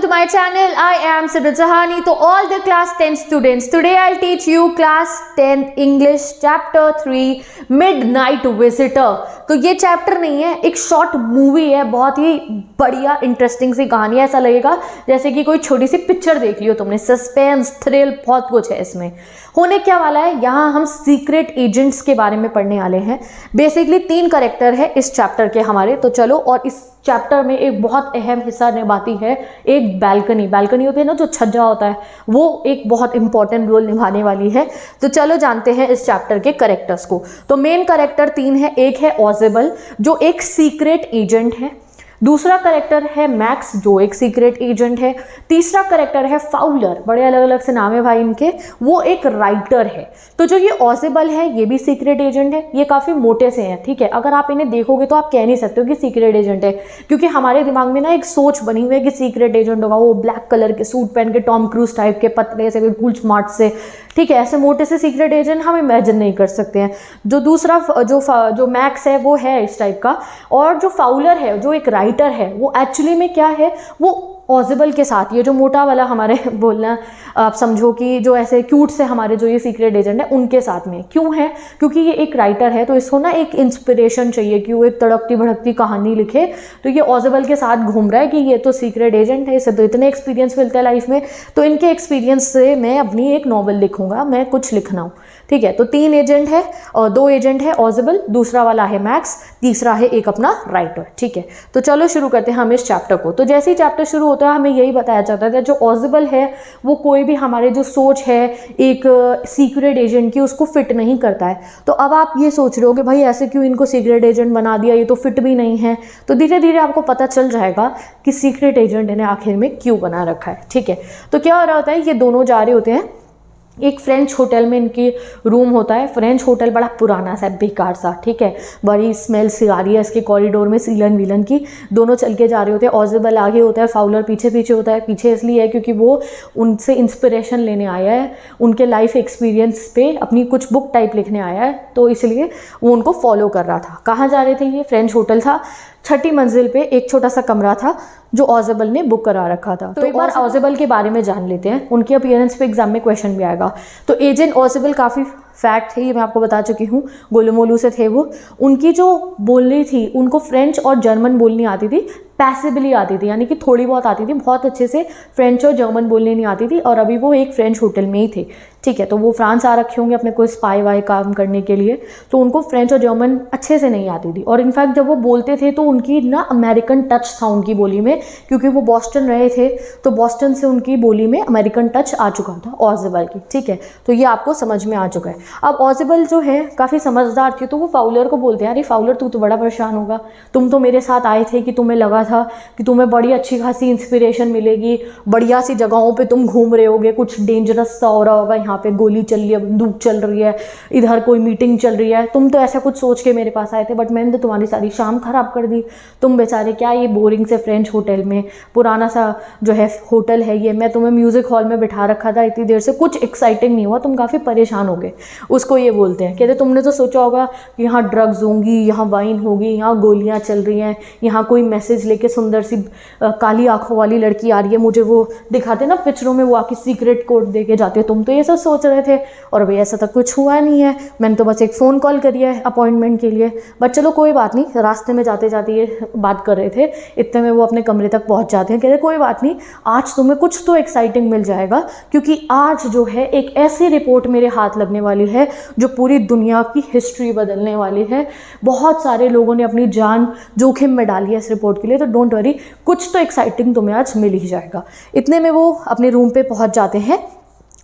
my channel. I am Sidharth Sahani. To all the class 10 students, today I'll teach you class 10 English chapter 3 Midnight Visitor. तो ये chapter नहीं है, एक short movie है, बहुत ही बढ़िया इंटरेस्टिंग सी कहानी है। ऐसा लगेगा जैसे कि कोई छोटी सी पिक्चर देख लियो तुमने। सस्पेंस, थ्रिल, बहुत कुछ है इसमें। होने क्या वाला है, यहाँ हम सीक्रेट एजेंट्स के बारे में पढ़ने वाले हैं। बेसिकली 3 कैरेक्टर है इस चैप्टर के हमारे। तो चलो, और इस चैप्टर में एक बहुत अहम हिस्सा निभाती है एक बैल्कनी होती है ना, जो छज्जा होता है, वो एक बहुत इंपॉर्टेंट रोल निभाने वाली है। तो चलो जानते हैं इस चैप्टर के कैरेक्टर्स को। तो मेन कैरेक्टर 3 है। एक है ऑजिबल, जो एक सीक्रेट एजेंट है। दूसरा कैरेक्टर है मैक्स, जो एक सीक्रेट एजेंट है। तीसरा कैरेक्टर है फाउलर, बड़े अलग अलग से नाम है भाई इनके, वो एक राइटर है। तो जो ये ऑजिबल है ये भी सीक्रेट एजेंट है। ये काफ़ी मोटे से हैं, ठीक है। अगर आप इन्हें देखोगे तो आप कह नहीं सकते हो कि सीक्रेट एजेंट है, क्योंकि हमारे दिमाग में ना एक सोच बनी हुई है कि सीक्रेट एजेंट होगा वो ब्लैक कलर के सूट पहन के, टॉम क्रूज टाइप के, पतले से, बिल्कुल स्मार्ट से, ठीक है। ऐसे मोटे से सीक्रेट एजेंट हम इमेजिन नहीं कर सकते हैं। जो दूसरा जो मैक्स है वो है इस टाइप का, और जो फाउलर है जो एक राइटर है वो एक्चुअली में क्या है, वो ऑजिबल के साथ, ये जो मोटा वाला हमारे बोलना आप समझो कि जो ऐसे क्यूट से हमारे जो ये सीक्रेट एजेंट है उनके साथ में क्यों है, क्योंकि ये एक राइटर है तो इसको ना एक इंस्पिरेशन चाहिए कि वो एक तड़कती भड़कती कहानी लिखे। तो ये ऑजिबल के साथ घूम रहा है कि ये तो सीक्रेट एजेंट है, इसे तो इतने एक्सपीरियंस मिलते हैं लाइफ में, तो इनके एक्सपीरियंस से मैं अपनी एक नॉवल लिखूंगा, मैं कुछ लिखना हूँ, ठीक है। तो 3 एजेंट है और 2 एजेंट है ऑजिबल, दूसरा वाला है मैक्स, तीसरा है एक अपना राइटर, ठीक है। तो चलो शुरू करते हैं हम इस चैप्टर को। तो जैसे ही चैप्टर शुरू होता है हमें यही बताया जाता है जो ऑजिबल है वो कोई भी हमारे जो सोच है एक सीक्रेट एजेंट की उसको फिट नहीं करता है। तो अब आप ये सोच रहे हो कि भाई ऐसे क्यों इनको सीक्रेट एजेंट बना दिया, ये तो फिट भी नहीं है। तो धीरे धीरे आपको पता चल जाएगा कि सीक्रेट एजेंट इन्हें आखिर में क्यों बना रखा है, ठीक है। तो क्या हो रहा होता है, ये दोनों जा रहे होते हैं एक फ्रेंच होटल में, इनकी रूम होता है। फ्रेंच होटल बड़ा पुराना सा बेकार सा, ठीक है, बड़ी स्मेल सी आ रही है इसके कॉरिडोर में सीलन वीलन की। दोनों चल के जा रहे होते हैं, ऑजिबल आगे होता है, फाउलर पीछे पीछे होता है। पीछे इसलिए है क्योंकि वो उनसे इंस्पिरेशन लेने आया है, उनके लाइफ एक्सपीरियंस पे अपनी कुछ बुक टाइप लिखने आया है, तो इसलिए वो उनको फॉलो कर रहा था। कहाँ जा रहे थे ये, फ्रेंच होटल था, 6ठी मंजिल पे एक छोटा सा कमरा था जो ऑजिबल ने बुक करा रखा था। तो एक बार ऑजिबल के बारे में जान लेते हैं, उनकी अपीयरेंस पे एग्जाम में क्वेश्चन भी आएगा। तो एजेंट ऑजिबल काफ़ी फैक्ट है, ये मैं आपको बता चुकी हूँ, गोलूमोलू से थे वो। उनकी जो बोलनी थी, उनको फ्रेंच और जर्मन बोलनी आती थी, पैसिबली आती थी, यानी कि थोड़ी बहुत आती थी, बहुत अच्छे से फ्रेंच और जर्मन बोलनी नहीं आती थी। और अभी वो एक फ्रेंच होटल में ही थे, ठीक है। तो वो फ्रांस आ रखे होंगे अपने कोई स्पाई वाई काम करने के लिए, तो उनको फ्रेंच और जर्मन अच्छे से नहीं आती थी। और इनफैक्ट जब वो बोलते थे तो उनकी ना अमेरिकन टच था उनकी बोली में, क्योंकि वो बॉस्टन रहे थे, तो बॉस्टन से उनकी बोली में अमेरिकन टच आ चुका था ऑजिबल की, ठीक है। तो ये आपको समझ में आ चुका है। अब ऑजिबल जो है काफ़ी समझदार थी, तो वो फाउलर को बोलते हैं, अरे फाउलर तू तो बड़ा परेशान होगा, तुम तो मेरे साथ आए थे कि तुम्हें लगा था कि तुम्हें बड़ी अच्छी खासी इंस्पिरेशन मिलेगी, बढ़िया सी जगहों पे तुम घूम रहे होगे, कुछ डेंजरस सा हो रहा होगा, यहाँ पे गोली चल रही है, बंदूक चल रही है, इधर कोई मीटिंग चल रही है, तुम तो ऐसा कुछ सोच के मेरे पास आए थे, बट मैंने तो तुम्हारी सारी शाम खराब कर दी। तुम बेचारे क्या ये बोरिंग से फ्रेंच होटल में, पुराना सा जो है होटल है ये, मैं तुम्हें म्यूजिक हॉल में बिठा रखा था इतनी देर से, कुछ एक्साइटिंग नहीं हुआ, तुम काफ़ी परेशान हो गए। उसको ये बोलते हैं, कहते तुमने तो सोचा होगा कि यहाँ ड्रग्स होंगी, यहाँ वाइन होगी, यहाँ गोलियाँ चल रही हैं, यहाँ कोई मैसेज लेके सुंदर सी काली आंखों वाली लड़की आ रही है, मुझे वो दिखाते ना पिक्चरों में, वो आके सीक्रेट कोड दे के जाते, तुम तो ये सब सोच रहे थे, और भाई ऐसा तक कुछ हुआ नहीं है, मैंने तो बस एक फ़ोन कॉल करी है अपॉइंटमेंट के लिए। बट चलो कोई बात नहीं, रास्ते में जाते जाते ये बात कर रहे थे, इतने में वो अपने कमरे तक पहुंच जाते हैं। कहते कोई बात नहीं, आज तुम्हें कुछ तो एक्साइटिंग मिल जाएगा, क्योंकि आज जो है एक ऐसी रिपोर्ट मेरे हाथ लगने वाली है जो पूरी दुनिया की हिस्ट्री बदलने वाली है। बहुत सारे लोगों ने अपनी जान जोखिम में डाली है इस रिपोर्ट के लिए, तो डोंट वरी, कुछ तो एक्साइटिंग तुम्हें आज मिल ही जाएगा। इतने में वो अपने रूम पे पहुंच जाते हैं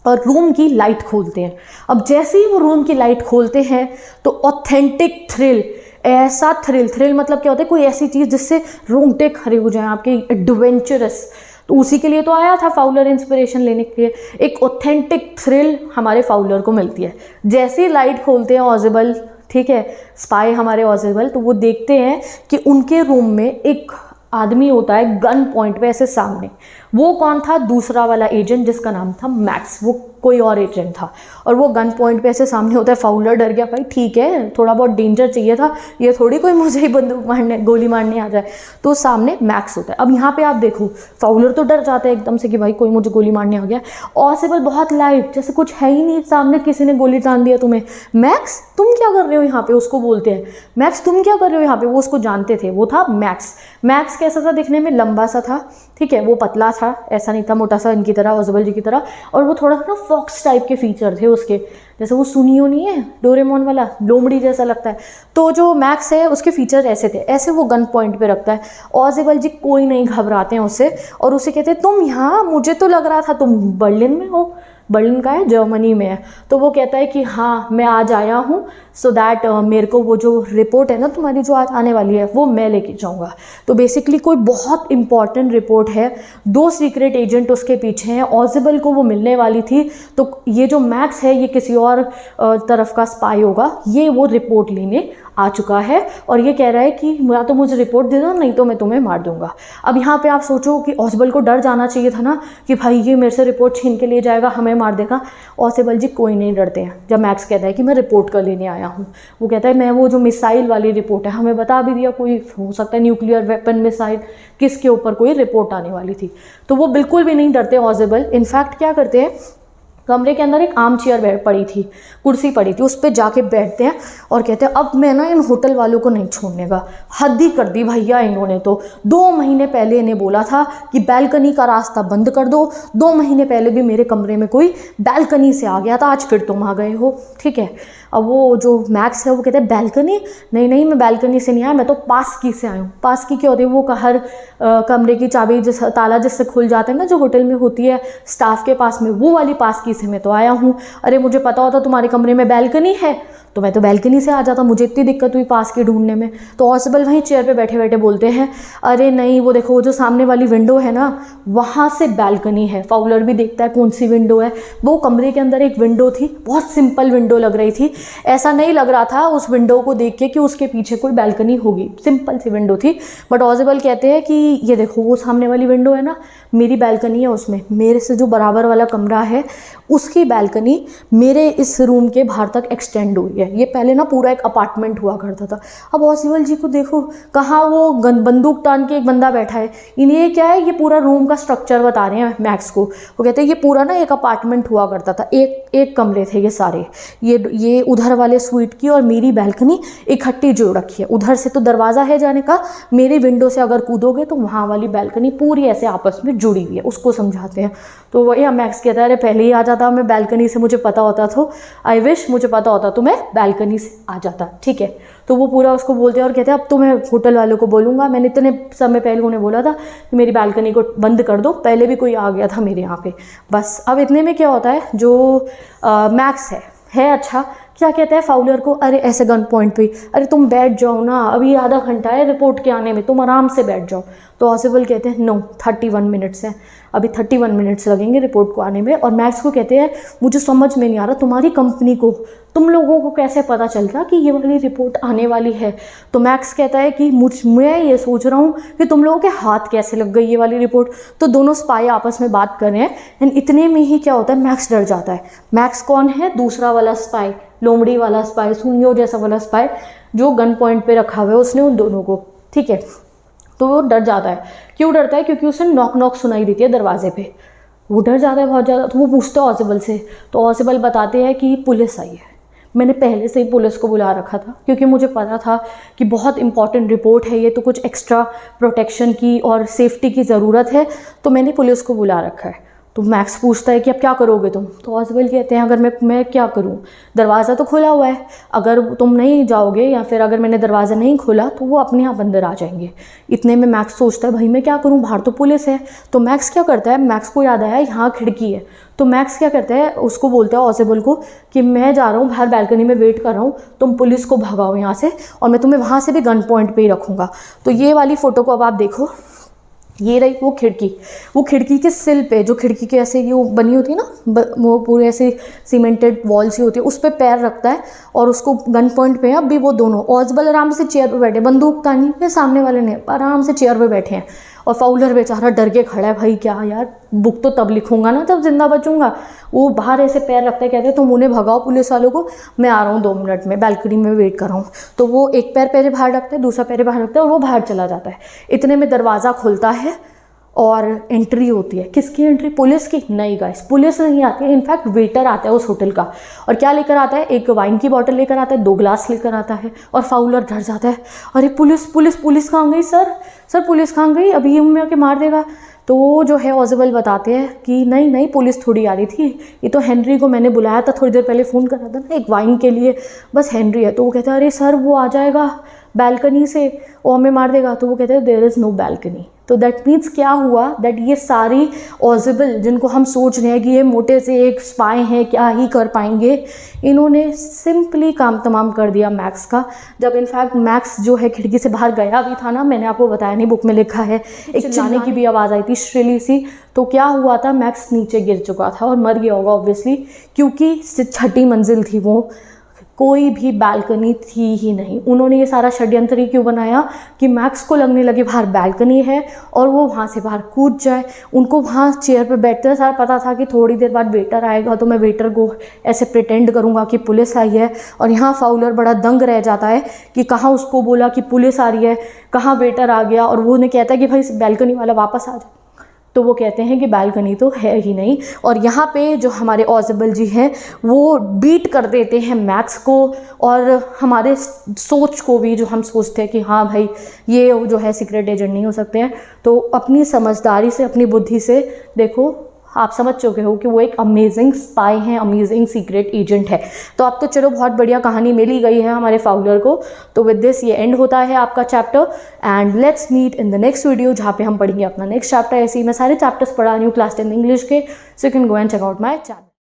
और रूम की लाइट खोलते हैं। अब जैसे ही वो रूम की लाइट खोलते हैं तो ऑथेंटिक थ्रिल, ऐसा थ्रिल मतलब क्या होता है, कोई ऐसी चीज़ जिससे रोंगटे खड़े हो जाएं आपके, एडवेंचरस, तो उसी के लिए तो आया था फाउलर इंस्पिरेशन लेने के लिए। एक ऑथेंटिक थ्रिल हमारे फाउलर को मिलती है। जैसे ही लाइट खोलते हैं ऑजिबल, ठीक है, स्पाई हमारे ऑजिबल, तो वो देखते हैं कि उनके रूम में एक आदमी होता है गन पॉइंट पे ऐसे सामने। वो कौन था, दूसरा वाला एजेंट जिसका नाम था मैक्स। वो कोई और एजेंट था, और वो गन पॉइंट पे ऐसे सामने होता है। फाउलर डर गया, भाई ठीक है थोड़ा बहुत डेंजर चाहिए था, ये थोड़ी कोई मुझे ही बंदूक मारने गोली मारने आ जाए। तो सामने मैक्स होता है। अब यहाँ पे आप देखो फाउलर तो डर जाता है एकदम से कि भाई कोई मुझे गोली मारने आ गया। ऑसिबल बहुत लाइट, जैसे कुछ है ही नहीं, सामने किसी ने गोली तान दिया तुम्हें। मैक्स तुम क्या कर रहे हो यहाँ पे, उसको बोलते हैं मैक्स तुम क्या कर रहे हो यहाँ पे। वो उसको जानते थे, वो था मैक्स। मैक्स कैसा था दिखने में, लंबा सा था, ठीक है, वो पतला था, ऐसा नहीं था मोटा सा इनकी तरह, ऑजिबल जी की तरह। और वो थोड़ा सा ना फॉक्स टाइप के फीचर थे उसके, जैसे वो सुनियो नहीं है डोरेमोन वाला, लोमड़ी जैसा लगता है। तो जो मैक्स है उसके फीचर ऐसे थे, ऐसे वो गन पॉइंट पे रखता है। ऑजिबल जी कोई नहीं घबराते हैं उससे, और उसे कहते हैं तुम यहाँ, मुझे तो लग रहा था तुम बर्लिन में हो। बर्लिन का है, जर्मनी में है। तो वो कहता है कि हाँ मैं आज आया हूँ, सो दैट मेरे को वो जो रिपोर्ट है ना तुम्हारी जो आज आने वाली है वो मैं लेके जाऊँगा। तो बेसिकली कोई बहुत इंपॉर्टेंट रिपोर्ट है, 2 सीक्रेट एजेंट उसके पीछे हैं, ऑजिबल को वो मिलने वाली थी। तो ये जो मैक्स है ये किसी और तरफ का स्पाई होगा, ये वो रिपोर्ट लेने आ चुका है और ये कह रहा है कि या तो मुझे रिपोर्ट दे दो, नहीं तो मैं तुम्हें मार दूंगा। अब यहाँ पे आप सोचो कि ऑजिबल को डर जाना चाहिए था ना कि भाई ये मेरे से रिपोर्ट छीन के ले जाएगा, हमें मार देगा। ऑजिबल जी कोई नहीं डरते हैं। जब मैक्स कहता है कि मैं रिपोर्ट कर लेने आया हूँ, वो कहता है मैं वो जो मिसाइल वाली रिपोर्ट है, हमें बता भी दिया, कोई हो सकता है न्यूक्लियर वेपन मिसाइल, किसके ऊपर कोई रिपोर्ट आने वाली थी। तो वो बिल्कुल भी नहीं डरते ऑजिबल। इनफैक्ट क्या करते हैं, कमरे के अंदर एक आर्म चेयर पड़ी थी, कुर्सी पड़ी थी, उस पर जाके बैठते हैं और कहते हैं अब मैं ना इन होटल वालों को नहीं छोड़ने का। हद ही कर दी भैया इन्होंने तो। 2 महीने पहले इन्हें बोला था कि बैल्कनी का रास्ता बंद कर दो, 2 महीने पहले भी मेरे कमरे में कोई बैल्कनी से आ गया था, आज फिर तुम आ गए हो, ठीक है। अब वो जो मैक्स है वो कहते हैं बैल्कनी, नहीं नहीं मैं बैल्कनी से नहीं आया, मैं तो पास की से आया हूँ। पास की क्या होती है, वो हर कमरे की चाबी जिस ताला जिससे खुल जाता है ना, जो होटल में होती है स्टाफ के पास में, वो वाली पास की से मैं तो आया हूँ। अरे मुझे पता होता तुम्हारे कमरे में बैल्कनी है तो मैं तो बैल्कनी से आ जाता, मुझे इतनी दिक्कत हुई पास की ढूंढने में। तो ऑजिबल वहीं चेयर पे बैठे बैठे बोलते हैं अरे नहीं वो देखो वो जो सामने वाली विंडो है ना, वहाँ से बैल्कनी है। फाउलर भी देखता है कौन सी विंडो है। वो कमरे के अंदर एक विंडो थी, बहुत सिंपल विंडो लग रही थी, ऐसा नहीं लग रहा था उस विंडो को देख के कि उसके पीछे कोई बैल्कनी होगी, सिंपल सी विंडो थी। बट ऑजिबल कहते हैं कि ये देखो वो सामने वाली विंडो है ना, मेरी बैल्कनी है उसमें, मेरे से जो बराबर वाला कमरा है उसकी बैल्कनी मेरे इस रूम के बाहर तक एक्सटेंड हुई है। ये पहले ना पूरा एक अपार्टमेंट हुआ करता था। अब ऑजिबल जी को देखो कहाँ वो बंदूक तान के एक बंदा बैठा है, इन्हें क्या है, ये पूरा रूम का स्ट्रक्चर बता रहे हैं मैक्स को। वो कहते हैं ये पूरा ना एक अपार्टमेंट हुआ करता था, एक कमरे थे ये सारे, ये उधर वाले स्वीट की और मेरी बैल्कनी इकट्ठी जोड़ रखी है। उधर से तो दरवाज़ा है जाने का, मेरी विंडो से अगर कूदोगे तो वहाँ वाली बैल्कनी पूरी ऐसे आपस में जुड़ी हुई है, उसको समझाते हैं। तो वही मैक्स कहता है अरे पहले ही आ जाता मैं बैल्कनी से, मुझे पता होता तो, आई विश मुझे पता होता तो मैं बैल्कनी से आ जाता, ठीक है। तो वो पूरा उसको बोलते हैं और कहते हैं अब तो मैं होटल वालों को बोलूँगा, मैंने इतने समय पहले उन्हें बोला था कि मेरी बैल्कनी को बंद कर दो, पहले भी कोई आ गया था मेरे यहाँ पे। बस अब इतने में क्या होता है, जो मैक्स है अच्छा, क्या कहता है फाउलर को, अरे ऐसे गन पॉइंट पे, अरे तुम बैठ जाओ ना, अभी आधा घंटा है रिपोर्ट के आने में, तुम आराम से बैठ जाओ। तो ऑजिबल कहते हैं नो 31 मिनट्स है, अभी 31 मिनट्स लगेंगे रिपोर्ट को आने में। और मैक्स को कहते हैं मुझे समझ में नहीं आ रहा तुम्हारी कंपनी को, तुम लोगों को कैसे पता चलता कि ये वाली रिपोर्ट आने वाली है। तो मैक्स कहता है कि मैं ये सोच रहा हूँ कि तुम लोगों के हाथ कैसे लग गई ये वाली रिपोर्ट। तो दोनों स्पाई आपस में बात कर रहे हैं एंड इतने में ही क्या होता है, मैक्स डर जाता है। मैक्स कौन है, दूसरा वाला स्पाई, लोमड़ी वाला स्पाई, सुनियो जैसा वाला स्पाई जो गन पॉइंट पे रखा हुआ है उसने उन दोनों को, ठीक है। तो वो डर जाता है। क्यों डरता है, क्योंकि उसे नॉक नॉक सुनाई देती है दरवाजे पे, वो डर जाता है बहुत ज़्यादा। तो वो पूछता है ऑजिबल से, तो ऑजिबल बताते हैं कि पुलिस आई है, मैंने पहले से ही पुलिस को बुला रखा था क्योंकि मुझे पता था कि बहुत इंपॉर्टेंट रिपोर्ट है ये, तो कुछ एक्स्ट्रा प्रोटेक्शन की और सेफ्टी की ज़रूरत है, तो मैंने पुलिस को बुला रखा है। तो मैक्स पूछता है कि अब क्या करोगे तुम। तो ऑजिबल कहते हैं अगर मैं क्या करूं, दरवाज़ा तो खुला हुआ है, अगर तुम नहीं जाओगे या फिर अगर मैंने दरवाज़ा नहीं खोला तो वो अपने आप अंदर आ जाएंगे। इतने में मैक्स सोचता है भाई मैं क्या करूं, बाहर तो पुलिस है। तो मैक्स क्या करता है, मैक्स को याद आया यहाँ खिड़की है, तो मैक्स क्या करता है, उसको बोलता है ऑजिबल को कि मैं जा रहा हूँ बाहर बैल्कनी में वेट कर रहा हूँ, तुम पुलिस को भगाओ यहाँ से और मैं तुम्हें वहाँ से भी गन पॉइंट पे ही रखूँगा। तो ये वाली फ़ोटो को अब आप देखो, ये रही वो खिड़की के सिल पे, जो खिड़की के ऐसे ये बनी होती है ना, वो पूरे ऐसे सीमेंटेड वॉल सी होती है, उस पर पैर रखता है और उसको गन पॉइंट पे है। अब भी वो दोनों, ऑजिबल आराम से चेयर पे बैठे, बंदूक तानी के सामने वाले ने आराम से चेयर पे बैठे हैं और फाउलर बेचारा डर के खड़ा है, भाई क्या यार, बुक तो तब लिखूंगा ना जब जिंदा बचूंगा। वो बाहर ऐसे पैर रखते कहते तुम उन्हें भगाओ पुलिस वालों को, मैं आ रहा हूँ 2 मिनट में, बैल्कनी में वेट कर रहा हूँ। तो वो एक पैर पहले बाहर रखता है, दूसरा पैर बाहर रखता है और वो बाहर चला जाता है। इतने में दरवाज़ा खुलता है और एंट्री होती है। किसकी एंट्री? पुलिस की? नहीं गाइस, पुलिस नहीं आती है, इनफैक्ट वेटर आता है उस होटल का। और क्या लेकर आता है? एक वाइन की बॉटल लेकर आता है, 2 ग्लास लेकर आता है। और फाउलर डर जाता है, अरे पुलिस पुलिस पुलिस कहाँ गई सर, सर पुलिस कहाँ गई, अभी ये हमें आके मार देगा। तो वो जो है ऑज़ेबल बताते हैं कि नहीं नहीं, पुलिस थोड़ी आ रही थी, ये तो हेनरी को मैंने बुलाया था, थोड़ी देर पहले फ़ोन करा था ना एक वाइन के लिए, बस हेनरी है। तो वो कहता है अरे सर वो आ जाएगा बैल्कनी से, वो हमें मार देगा। तो वो कहते हैं देयर इज़ नो बैल्कनी। तो दैट मीन्स क्या हुआ, दैट ये सारी ऑज़ेबल जिनको हम सोच रहे हैं कि ये मोटे से एक स्पाई हैं, क्या ही कर पाएंगे, इन्होंने सिंपली काम तमाम कर दिया मैक्स का। जब इनफैक्ट मैक्स जो है खिड़की से बाहर गया भी था ना, मैंने आपको बताया नहीं, बुक में लिखा है, एक चिल्लाने की भी आवाज़ आई थी श्रीली सी। तो क्या हुआ था, मैक्स नीचे गिर चुका था और मर गया होगा ऑब्वियसली, क्योंकि 6ठी मंजिल थी वो, कोई भी बैल्कनी थी ही नहीं। उन्होंने ये सारा षड्यंत्र ही क्यों बनाया कि मैक्स को लगने लगे बाहर बैल्कनी है और वो वहाँ से बाहर कूद जाए। उनको वहाँ चेयर पर बैठते हुए सारा पता था कि थोड़ी देर बाद वेटर आएगा, तो मैं वेटर को ऐसे प्रिटेंड करूँगा कि पुलिस आई है। और यहाँ फाउलर बड़ा दंग रह जाता है कि कहाँ उसको बोला कि पुलिस आ रही है, कहाँ वेटर आ गया, और वो उन्हें कहता है कि भाई बैल्कनी वाला वापस आ जाए। तो वो कहते हैं कि बैल्कनी तो है ही नहीं। और यहाँ पे जो हमारे ऑज़ेबल जी हैं वो बीट कर देते हैं मैक्स को और हमारे सोच को भी, जो हम सोचते हैं कि हाँ भाई ये जो है सीक्रेट एजेंट नहीं हो सकते हैं। तो अपनी समझदारी से, अपनी बुद्धि से, देखो आप समझ चुके हो कि वो एक अमेजिंग स्पाई हैं, अमेजिंग सीक्रेट एजेंट है। तो अब तो चलो बहुत बढ़िया कहानी मिल ही गई है हमारे फाउलर को। तो विद दिस ये एंड होता है आपका chapter, and let's meet in the next video जहाँ पे हम पढ़ेंगे अपना नेक्स्ट चैप्टर। ऐसे ही मैं सारे चैप्टर्स पढ़ा रही हूँ क्लास 10 इंग्लिश के, so you can go and check out my channel.